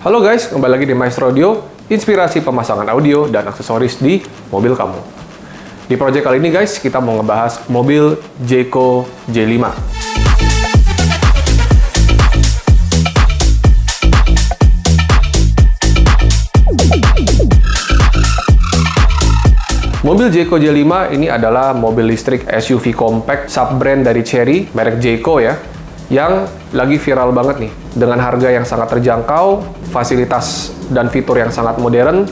Halo guys, kembali lagi di Maestro Audio, inspirasi pemasangan audio dan aksesoris di mobil kamu. Di project kali ini guys, kita mau ngebahas mobil Jayco J5. Mobil Jayco J5 ini adalah mobil listrik SUV compact sub-brand dari Chery, merek Jayco ya, yang lagi viral banget nih, dengan harga yang sangat terjangkau, fasilitas dan fitur yang sangat modern,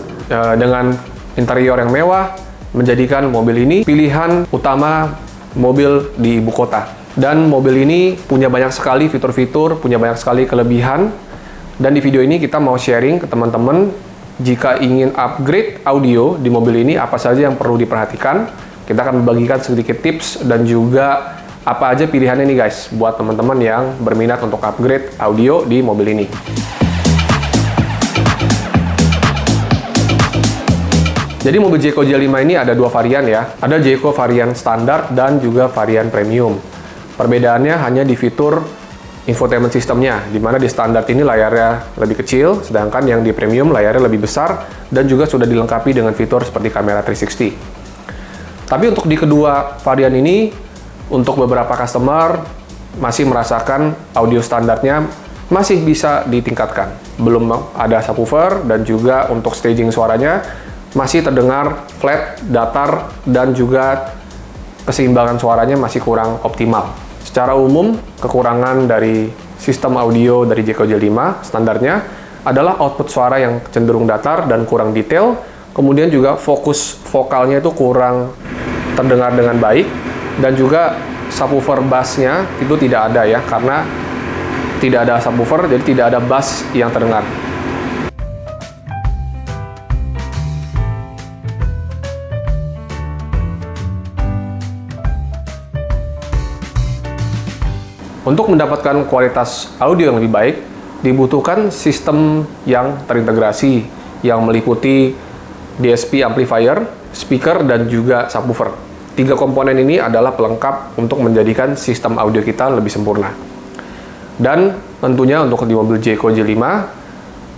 dengan interior yang mewah, menjadikan mobil ini pilihan utama mobil di ibu kota. Dan mobil ini punya banyak sekali fitur-fitur, punya banyak sekali kelebihan, dan di video ini kita mau sharing ke teman-teman, jika ingin upgrade audio di mobil ini, apa saja yang perlu diperhatikan. Kita akan membagikan sedikit tips dan juga apa aja pilihannya nih guys, buat teman-teman yang berminat untuk upgrade audio di mobil ini. Jadi mobil Jayco J5 ini ada dua varian ya. Ada Jayco varian standar dan juga varian premium. Perbedaannya hanya di fitur infotainment sistemnya, di mana di standar ini layarnya lebih kecil, sedangkan yang di premium layarnya lebih besar dan juga sudah dilengkapi dengan fitur seperti kamera 360. Tapi untuk di kedua varian ini, untuk beberapa customer masih merasakan audio standarnya masih bisa ditingkatkan. Belum ada subwoofer dan juga untuk staging suaranya masih terdengar flat, datar, dan juga keseimbangan suaranya masih kurang optimal. Secara umum, kekurangan dari sistem audio dari Jayco J5 standarnya adalah output suara yang cenderung datar dan kurang detail, kemudian juga fokus vokalnya itu kurang terdengar dengan baik, dan juga subwoofer bassnya itu tidak ada ya, karena tidak ada subwoofer, jadi tidak ada bass yang terdengar. Untuk mendapatkan kualitas audio yang lebih baik, dibutuhkan sistem yang terintegrasi, yang meliputi DSP amplifier, speaker, dan juga subwoofer. Tiga komponen ini adalah pelengkap untuk menjadikan sistem audio kita lebih sempurna. Dan tentunya untuk di mobil Jayco J5,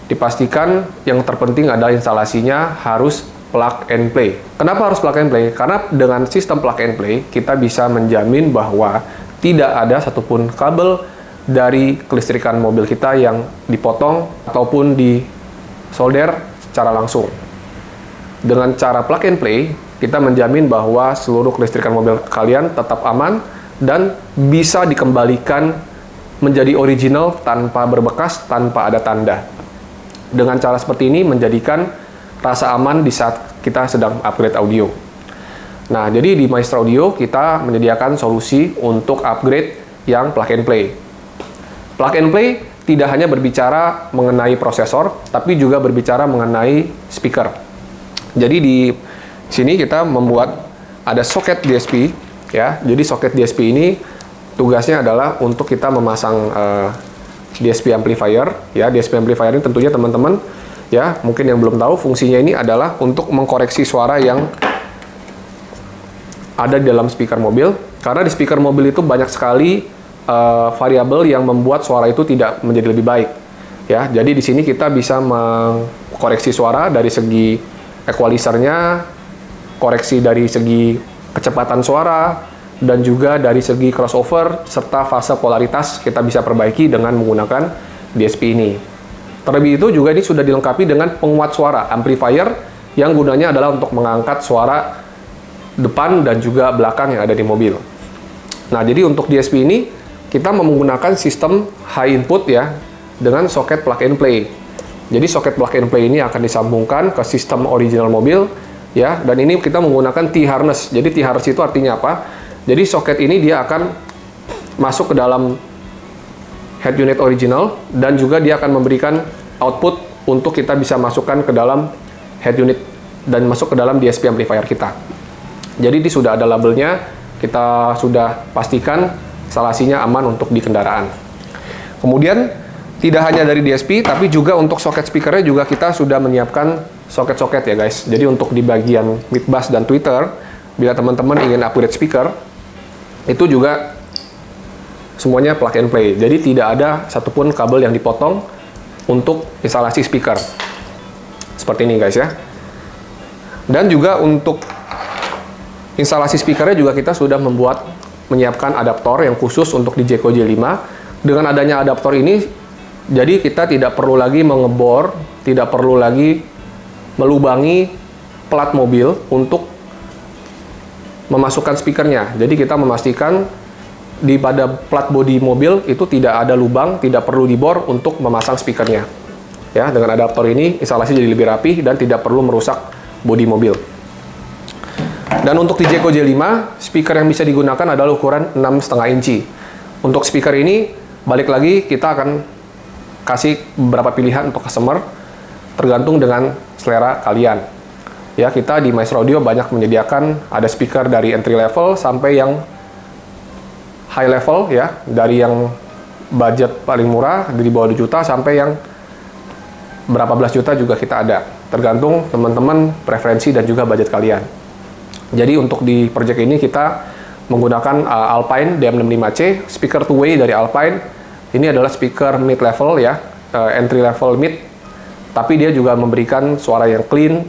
dipastikan yang terpenting adalah instalasinya harus plug and play. Kenapa harus plug and play? Karena dengan sistem plug and play, kita bisa menjamin bahwa tidak ada satupun kabel dari kelistrikan mobil kita yang dipotong ataupun disolder secara langsung. Dengan cara plug and play, kita menjamin bahwa seluruh kelistrikan mobil kalian tetap aman dan bisa dikembalikan menjadi original tanpa berbekas, tanpa ada tanda. Dengan cara seperti ini menjadikan rasa aman di saat kita sedang upgrade audio. Nah, jadi di Maestro Audio kita menyediakan solusi untuk upgrade yang plug and play. Plug and play tidak hanya berbicara mengenai prosesor, tapi juga berbicara mengenai speaker. Jadi di sini kita membuat ada soket DSP ya. Jadi soket DSP ini tugasnya adalah untuk kita memasang DSP amplifier ya. DSP amplifier ini tentunya teman-teman ya, mungkin yang belum tahu, fungsinya ini adalah untuk mengkoreksi suara yang ada di dalam speaker mobil. Karena di speaker mobil itu banyak sekali variabel yang membuat suara itu tidak menjadi lebih baik ya. Jadi di sini kita bisa mengkoreksi suara dari segi equalizernya, koreksi dari segi kecepatan suara, dan juga dari segi crossover serta fase polaritas kita bisa perbaiki dengan menggunakan DSP ini. Terlebih itu juga ini sudah dilengkapi dengan penguat suara amplifier yang gunanya adalah untuk mengangkat suara depan dan juga belakang yang ada di mobil. Nah, jadi untuk DSP ini kita menggunakan sistem high input ya, dengan soket plug and play. Jadi soket plug and play ini akan disambungkan ke sistem original mobil ya, dan ini kita menggunakan T-harness. Jadi T-harness itu artinya apa? Jadi soket ini dia akan masuk ke dalam head unit original dan juga dia akan memberikan output untuk kita bisa masukkan ke dalam head unit dan masuk ke dalam DSP amplifier kita. Jadi ini sudah ada labelnya, kita sudah pastikan instalasinya aman untuk di kendaraan. Kemudian tidak hanya dari DSP, tapi juga untuk soket speakernya juga kita sudah menyiapkan soket-soket ya guys. Jadi untuk di bagian mid bass dan tweeter, bila teman-teman ingin upgrade speaker, itu juga semuanya plug and play. Jadi tidak ada satupun kabel yang dipotong untuk instalasi speaker. Seperti ini guys ya. Dan juga untuk instalasi speakernya juga kita sudah menyiapkan adaptor yang khusus untuk di Jeko J5. Dengan adanya adaptor ini, jadi kita tidak perlu lagi mengebor, tidak perlu lagi melubangi plat mobil untuk memasukkan speakernya. Jadi kita memastikan pada plat bodi mobil itu tidak ada lubang, tidak perlu dibor untuk memasang speakernya. Ya, dengan adaptor ini instalasi jadi lebih rapi dan tidak perlu merusak bodi mobil. Dan untuk di Jeko J5, speaker yang bisa digunakan adalah ukuran 6,5 inci. Untuk speaker ini, balik lagi kita akan kasih beberapa pilihan untuk customer, tergantung dengan selera kalian. Ya, kita di Maestro Audio banyak menyediakan ada speaker dari entry level sampai yang high level ya, dari yang budget paling murah di bawah 2 juta sampai yang berapa belas juta juga kita ada. Tergantung teman-teman preferensi dan juga budget kalian. Jadi untuk di project ini kita menggunakan Alpine DM65C, speaker two-way dari Alpine. Ini adalah speaker mid level ya, entry level mid. Tapi dia juga memberikan suara yang clean,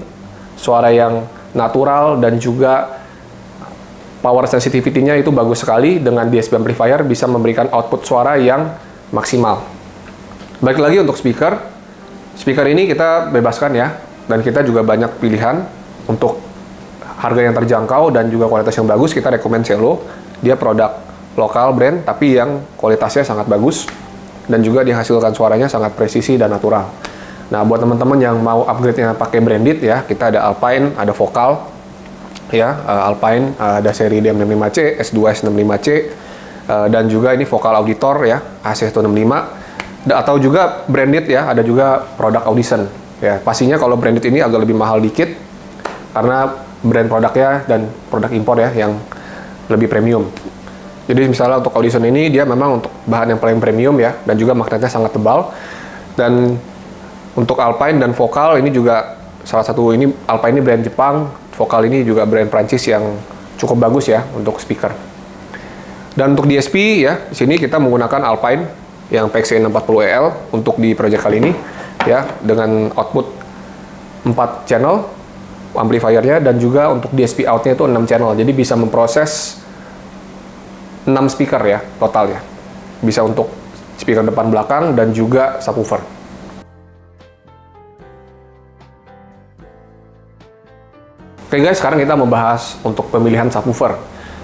suara yang natural, dan juga power sensitivity-nya itu bagus sekali. Dengan DSP amplifier bisa memberikan output suara yang maksimal. Baik lagi untuk speaker ini kita bebaskan ya, dan kita juga banyak pilihan untuk harga yang terjangkau dan juga kualitas yang bagus. Kita rekomend Cello, dia produk lokal brand tapi yang kualitasnya sangat bagus dan juga dihasilkan suaranya sangat presisi dan natural. Nah, buat teman-teman yang mau upgrade-nya pakai branded ya, kita ada Alpine, ada Vocal ya, Alpine ada seri DM65C, S2S65C, dan juga ini Vocal Auditor ya, AC165. Atau juga branded ya, ada juga produk Audition ya. Pastinya kalau branded ini agak lebih mahal dikit karena brand produknya dan produk impor ya yang lebih premium. Jadi misalnya untuk Audition ini dia memang untuk bahan yang paling premium ya, dan juga magnetnya sangat tebal. Dan untuk Alpine dan Vocal ini juga salah satu, ini Alpine ini brand Jepang, Vocal ini juga brand Prancis yang cukup bagus ya untuk speaker. Dan untuk DSP ya, di sini kita menggunakan Alpine yang PXC640EL untuk di project kali ini ya, dengan output 4 channel amplifiernya, dan juga untuk DSP outnya itu 6 channel, jadi bisa memproses 6 speaker ya total ya, bisa untuk speaker depan belakang dan juga subwoofer. Oke guys, sekarang kita membahas untuk pemilihan subwoofer.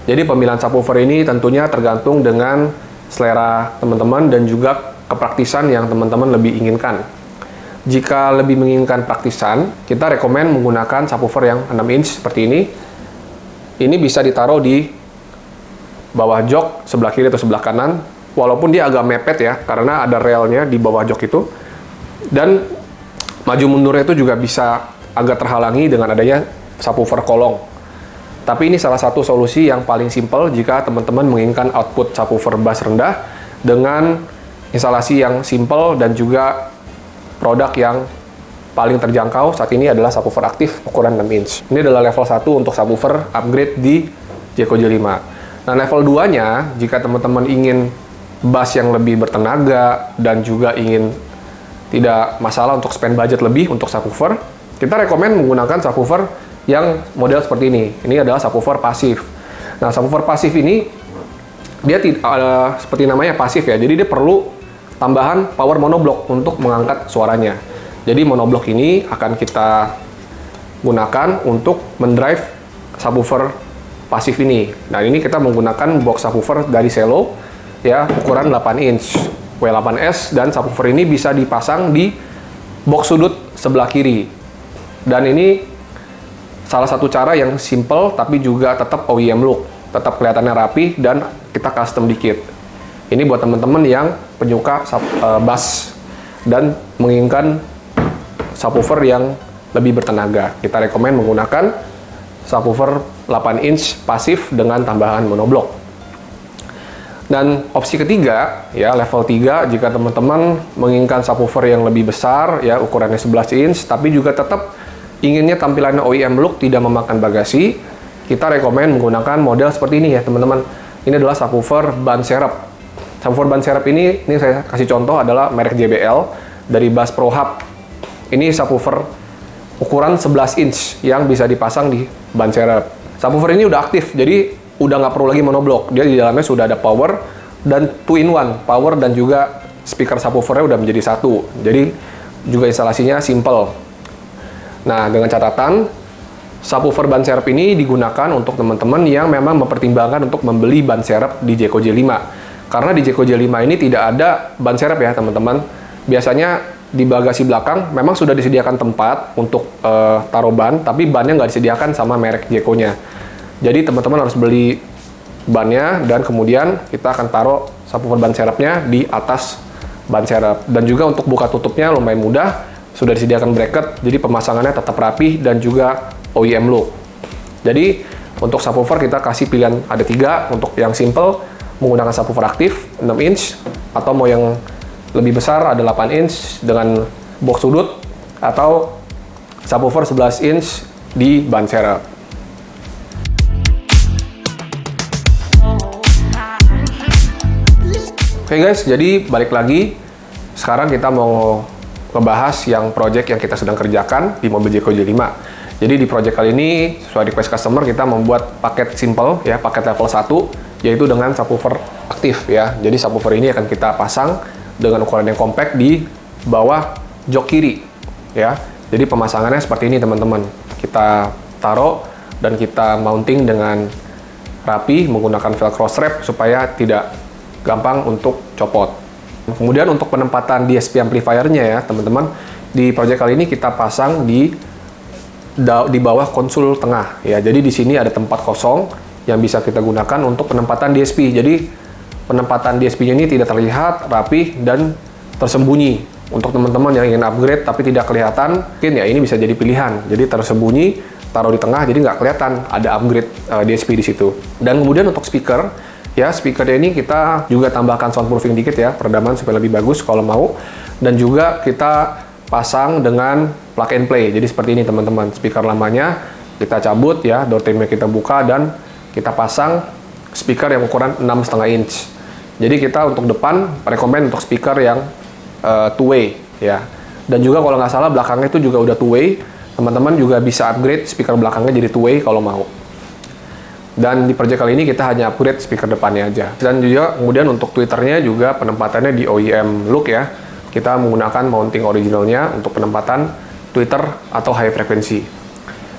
Jadi pemilihan subwoofer ini tentunya tergantung dengan selera teman-teman dan juga kepraktisan yang teman-teman lebih inginkan. Jika lebih menginginkan praktisan, kita rekomen menggunakan subwoofer yang 6 inch seperti ini. Ini bisa ditaruh di bawah jok sebelah kiri atau sebelah kanan, walaupun dia agak mepet ya, karena ada relnya di bawah jok itu. Dan maju mundurnya itu juga bisa agak terhalangi dengan adanya subwoofer kolong. Tapi ini salah satu solusi yang paling simpel jika teman-teman menginginkan output subwoofer bass rendah dengan instalasi yang simpel dan juga produk yang paling terjangkau saat ini adalah subwoofer aktif ukuran 6 inch. Ini adalah level 1 untuk subwoofer upgrade di Jeko J5. Nah, level 2-nya jika teman-teman ingin bass yang lebih bertenaga dan juga ingin tidak masalah untuk spend budget lebih untuk subwoofer, kita rekomen menggunakan subwoofer yang model seperti ini. Ini adalah subwoofer pasif. Nah, subwoofer pasif ini dia seperti namanya pasif ya. Jadi dia perlu tambahan power monoblock untuk mengangkat suaranya. Jadi monoblock ini akan kita gunakan untuk mendrive subwoofer pasif ini. Nah, ini kita menggunakan box subwoofer dari Cello ya, ukuran 8 inch W8S, dan subwoofer ini bisa dipasang di box sudut sebelah kiri. Dan ini salah satu cara yang simple tapi juga tetap OEM look, tetap kelihatannya rapi dan kita custom dikit. Ini buat teman-teman yang penyuka bass dan menginginkan subwoofer yang lebih bertenaga. Kita rekomen menggunakan subwoofer 8 inch pasif dengan tambahan monoblock. Dan opsi ketiga ya, level 3, jika teman-teman menginginkan subwoofer yang lebih besar ya, ukurannya 11 inch tapi juga tetap inginnya tampilannya OEM look, tidak memakan bagasi, kita rekomen menggunakan model seperti ini ya teman-teman. Ini adalah subwoofer ban serep. Subwoofer ban serep ini saya kasih contoh adalah merek JBL, dari Bass Pro Hub. Ini subwoofer ukuran 11 inch yang bisa dipasang di ban serep. Subwoofer ini udah aktif, jadi udah nggak perlu lagi monoblock. Dia di dalamnya sudah ada power dan 2-in-1, power dan juga speaker subwoofernya udah menjadi satu. Jadi juga instalasinya simple. Nah, dengan catatan, subwoofer ban serep ini digunakan untuk teman-teman yang memang mempertimbangkan untuk membeli ban serep di Jeko J5. Karena di Jeko J5 ini tidak ada ban serep ya teman-teman. Biasanya di bagasi belakang memang sudah disediakan tempat untuk taruh ban, tapi bannya nggak disediakan sama merek Jeko-nya. Jadi teman-teman harus beli bannya dan kemudian kita akan taruh subwoofer ban serepnya di atas ban serep. Dan juga untuk buka tutupnya lumayan mudah, sudah disediakan bracket, jadi pemasangannya tetap rapi dan juga OEM look. Jadi untuk subwoofer kita kasih pilihan ada 3, untuk yang simple menggunakan subwoofer aktif 6 inch, atau mau yang lebih besar ada 8 inch dengan box sudut, atau subwoofer 11 inch di ban serep. Oke guys, jadi balik lagi. Sekarang kita mau ngebahas yang project yang kita sedang kerjakan di mobil Jeko J5. Jadi di project kali ini, sesuai request customer, kita membuat paket simple, ya, paket level 1, yaitu dengan subwoofer aktif, ya. Jadi subwoofer ini akan kita pasang dengan ukuran yang compact di bawah jok kiri, ya. Jadi pemasangannya seperti ini teman-teman. Kita taruh dan kita mounting dengan rapi menggunakan velcro strap supaya tidak gampang untuk copot. Kemudian untuk penempatan DSP amplifiernya ya teman-teman, di project kali ini kita pasang di bawah konsul tengah, ya. Jadi di sini ada tempat kosong yang bisa kita gunakan untuk penempatan DSP. Jadi penempatan DSP-nya ini tidak terlihat rapi dan tersembunyi. Untuk teman-teman yang ingin upgrade tapi tidak kelihatan, mungkin ya ini bisa jadi pilihan. Jadi tersembunyi, taruh di tengah, jadi nggak kelihatan ada upgrade DSP di situ. Dan kemudian untuk speaker, ya speakernya ini kita juga tambahkan soundproofing dikit ya, peredaman supaya lebih bagus kalau mau. Dan juga kita pasang dengan plug and play. Jadi seperti ini teman-teman, speaker lamanya kita cabut ya, door trimnya kita buka dan kita pasang speaker yang ukuran 6,5 inch. Jadi kita untuk depan rekomend untuk speaker yang two way ya. Dan juga kalau nggak salah belakangnya itu juga udah two way. Teman-teman juga bisa upgrade speaker belakangnya jadi two way kalau mau. Dan di project kali ini kita hanya upgrade speaker depannya aja. Dan juga kemudian untuk tweeternya juga penempatannya di OEM look ya. Kita menggunakan mounting originalnya untuk penempatan tweeter atau high frequency.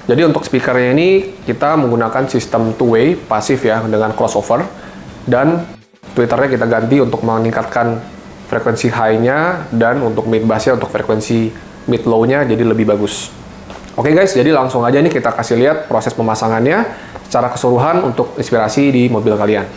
Jadi untuk speakernya ini kita menggunakan sistem two way pasif ya dengan crossover, dan tweeternya kita ganti untuk meningkatkan frekuensi high-nya, dan untuk mid bass-nya untuk frekuensi mid low-nya jadi lebih bagus. Oke guys, jadi langsung aja nih kita kasih lihat proses pemasangannya secara keseluruhan untuk inspirasi di mobil kalian.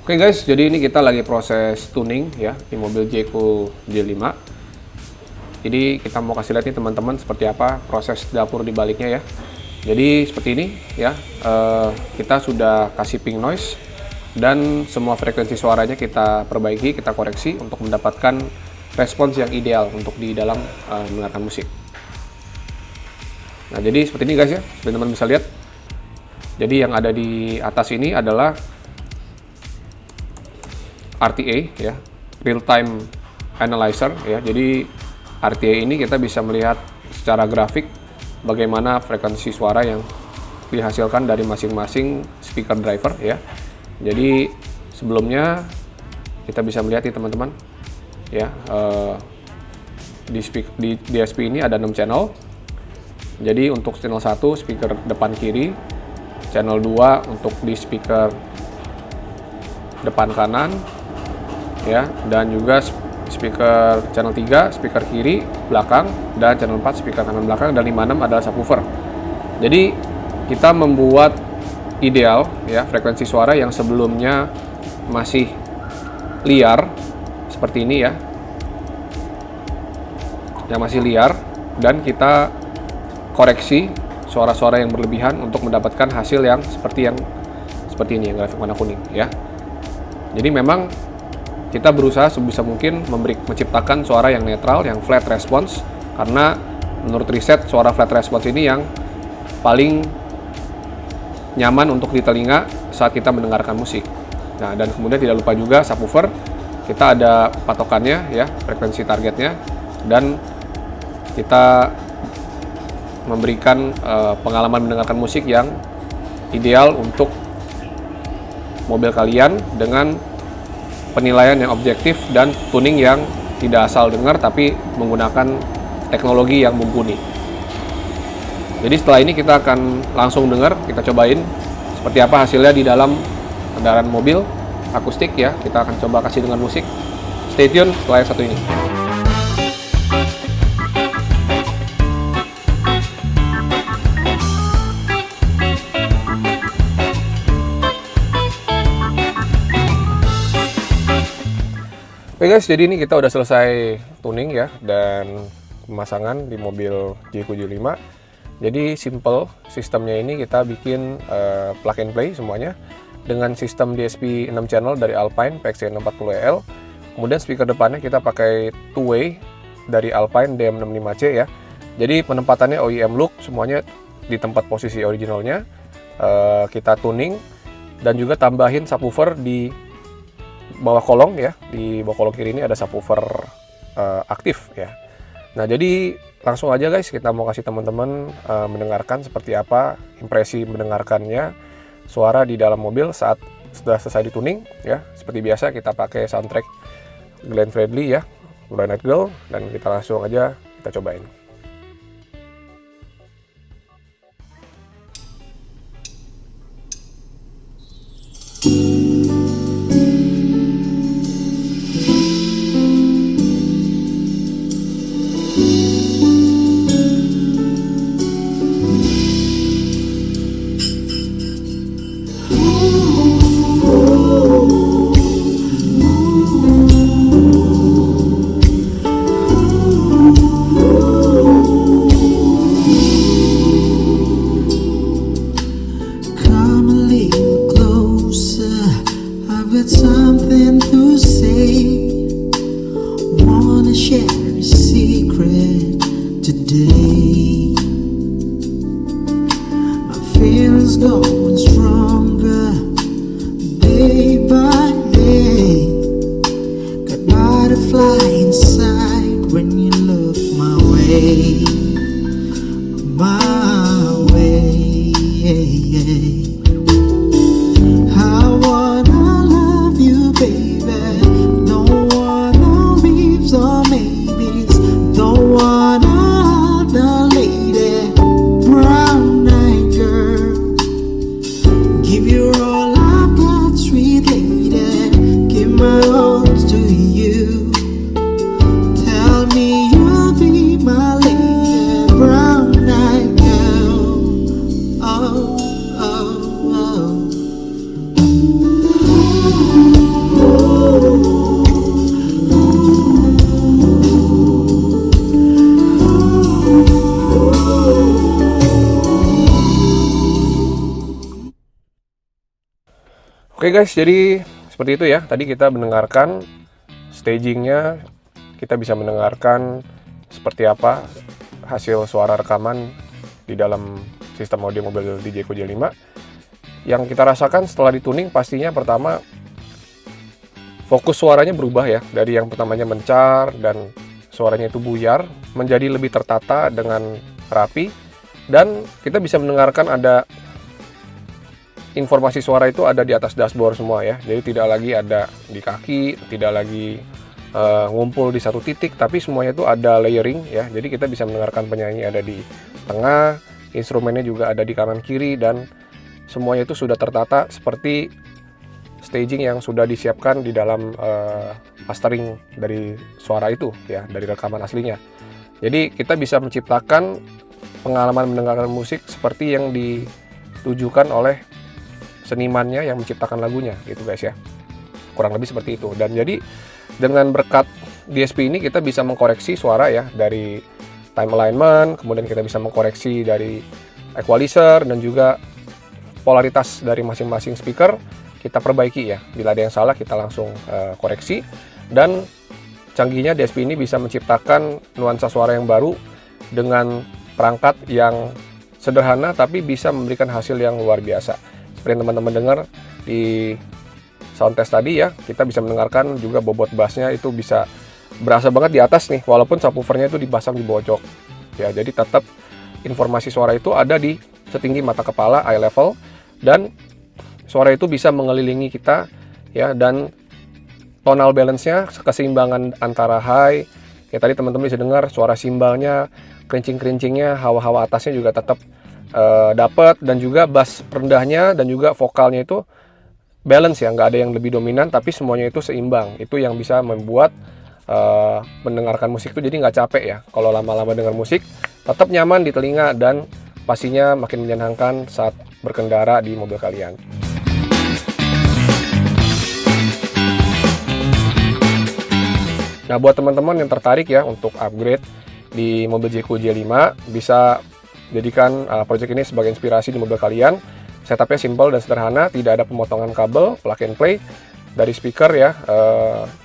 Oke guys, jadi ini kita lagi proses tuning ya di mobil Jeko J5. Jadi kita mau kasih lihat nih teman-teman seperti apa proses dapur di baliknya ya. Jadi seperti ini ya, kita sudah kasih pink noise dan semua frekuensi suaranya kita perbaiki, kita koreksi untuk mendapatkan respons yang ideal untuk di dalam mendengarkan musik. Nah jadi seperti ini guys ya, teman-teman bisa lihat. Jadi yang ada di atas ini adalah RTA ya, real time analyzer ya. Jadi RTA ini kita bisa melihat secara grafik bagaimana frekuensi suara yang dihasilkan dari masing-masing speaker driver ya. Jadi sebelumnya kita bisa melihat nih teman-teman ya, di DSP ini ada 6 channel. Jadi untuk channel 1 speaker depan kiri, channel 2 untuk di speaker depan kanan ya, dan juga speaker channel 3 speaker kiri belakang, dan channel 4 speaker kanan belakang, dan 56 adalah subwoofer. Jadi kita membuat ideal ya frekuensi suara yang sebelumnya masih liar seperti ini ya, yang masih liar, dan kita koreksi suara-suara yang berlebihan untuk mendapatkan hasil yang seperti ini, yang grafik warna kuning ya. Jadi memang kita berusaha sebisa mungkin menciptakan suara yang netral, yang flat response, karena menurut riset suara flat response ini yang paling nyaman untuk di telinga saat kita mendengarkan musik. Nah, dan kemudian tidak lupa juga subwoofer, kita ada patokannya ya, frekuensi targetnya, dan kita memberikan pengalaman mendengarkan musik yang ideal untuk mobil kalian dengan penilaian yang objektif dan tuning yang tidak asal dengar tapi menggunakan teknologi yang mumpuni. Jadi setelah ini kita akan langsung dengar, kita cobain seperti apa hasilnya di dalam kendaraan mobil akustik ya. Kita akan coba kasih dengar musik. Stay tune setelah yang satu ini. Oke guys, jadi ini kita udah selesai tuning ya dan pemasangan di mobil JQ75. Jadi simple sistemnya, ini kita bikin plug and play semuanya dengan sistem DSP 6 channel dari Alpine PXC640EL. Kemudian speaker depannya kita pakai two-way dari Alpine DM65C ya. Jadi penempatannya OEM look, semuanya di tempat posisi originalnya. Kita tuning dan juga tambahin subwoofer di bawah kolong ya, di bawah kolong kiri ini ada subwoofer aktif ya. Nah jadi langsung aja guys, kita mau kasih teman-teman mendengarkan seperti apa impresi mendengarkannya suara di dalam mobil saat sudah selesai dituning ya. Seperti biasa kita pakai soundtrack Glenn Fredly ya, Bright Night Girl, dan kita langsung aja kita cobain. Going stronger day by day. Got butterfly inside when you look my way, my way. I wanna love you, baby. Don't wanna leave or maybes. Don't wanna the lady, brown-eyed girl. Give your all I've got, sweet lady. Give my all to you. Tell me you'll be my lady, brown-eyed girl. Oh, oh, oh. Oke guys, jadi seperti itu ya. Tadi kita mendengarkan stagingnya, kita bisa mendengarkan seperti apa hasil suara rekaman di dalam sistem audio mobil DJ JQ75. Yang kita rasakan setelah dituning pastinya pertama fokus suaranya berubah ya, dari yang pertamanya mencar dan suaranya itu buyar menjadi lebih tertata dengan rapi, dan kita bisa mendengarkan ada informasi suara itu ada di atas dashboard semua ya. Jadi tidak lagi ada di kaki, tidak lagi ngumpul di satu titik, tapi semuanya itu ada layering ya. Jadi kita bisa mendengarkan penyanyi ada di tengah, instrumennya juga ada di kanan kiri, dan semuanya itu sudah tertata seperti staging yang sudah disiapkan di dalam mastering dari suara itu ya, dari rekaman aslinya. Jadi kita bisa menciptakan pengalaman mendengarkan musik seperti yang ditujukan oleh senimannya yang menciptakan lagunya gitu guys ya. Kurang lebih seperti itu. Dan jadi dengan berkat DSP ini kita bisa mengkoreksi suara ya, dari time alignment, kemudian kita bisa mengkoreksi dari equalizer dan juga polaritas dari masing-masing speaker kita perbaiki ya. Bila ada yang salah kita langsung koreksi. Dan canggihnya DSP ini bisa menciptakan nuansa suara yang baru dengan perangkat yang sederhana tapi bisa memberikan hasil yang luar biasa. Seperti yang teman-teman dengar di sound test tadi ya, kita bisa mendengarkan juga bobot bassnya itu bisa berasa banget di atas nih, walaupun subwoofernya itu dipasang di bawah jok ya. Jadi tetap informasi suara itu ada di setinggi mata kepala, eye level, dan suara itu bisa mengelilingi kita ya. Dan tonal balance-nya, keseimbangan antara high ya, tadi teman-teman bisa dengar suara simbalnya, kerincing-kerincingnya, hawa-hawa atasnya juga tetap dapat, dan juga bass rendahnya dan juga vokalnya itu balance ya, nggak ada yang lebih dominan tapi semuanya itu seimbang. Itu yang bisa membuat mendengarkan musik itu jadi nggak capek ya. Kalau lama-lama dengar musik tetap nyaman di telinga dan pastinya makin menyenangkan saat berkendara di mobil kalian. Nah, buat teman-teman yang tertarik ya untuk upgrade di mobil Jayco J5, bisa jadikan project ini sebagai inspirasi di mobil kalian. Setupnya simple dan sederhana, tidak ada pemotongan kabel, plug and play, dari speaker ya,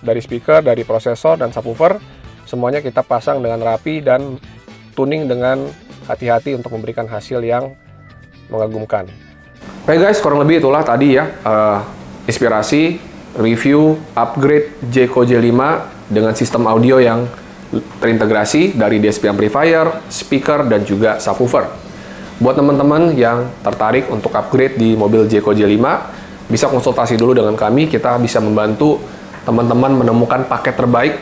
dari prosesor dan subwoofer, semuanya kita pasang dengan rapi dan tuning dengan hati-hati untuk memberikan hasil yang mengagumkan. Oke guys, kurang lebih itulah tadi ya inspirasi, review, upgrade Jayco J5 dengan sistem audio yang terintegrasi dari DSP amplifier, speaker, dan juga subwoofer. Buat teman-teman yang tertarik untuk upgrade di mobil Jayco J5, bisa konsultasi dulu dengan kami. Kita bisa membantu teman-teman menemukan paket terbaik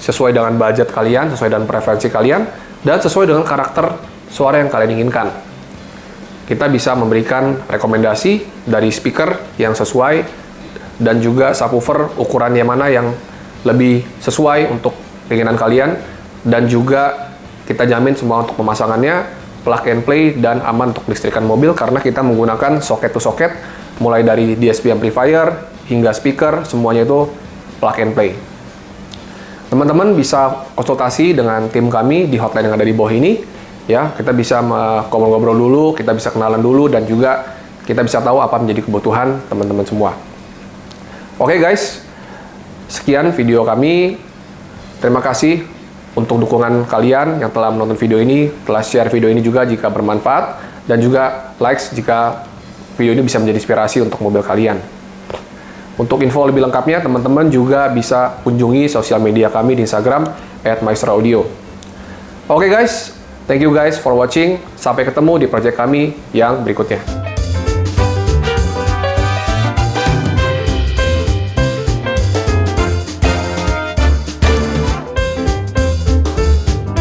sesuai dengan budget kalian, sesuai dengan preferensi kalian, dan sesuai dengan karakter suara yang kalian inginkan. Kita bisa memberikan rekomendasi dari speaker yang sesuai dan juga subwoofer ukurannya mana yang lebih sesuai untuk keinginan kalian, dan juga kita jamin semua untuk pemasangannya plug and play dan aman untuk listrikan mobil karena kita menggunakan socket to socket, mulai dari DSP amplifier hingga speaker, semuanya itu plug and play. Teman-teman bisa konsultasi dengan tim kami di hotline yang ada di bawah ini ya. Kita bisa ngobrol-ngobrol dulu, kita bisa kenalan dulu, dan juga kita bisa tahu apa menjadi kebutuhan teman-teman semua. Oke guys, sekian video kami. Terima kasih untuk dukungan kalian yang telah menonton video ini, telah share video ini juga jika bermanfaat, dan juga likes jika video ini bisa menjadi inspirasi untuk mobil kalian. Untuk info lebih lengkapnya, teman-teman juga bisa kunjungi sosial media kami di Instagram @maestroaudio. Oke guys, thank you guys for watching. Sampai ketemu di project kami yang berikutnya.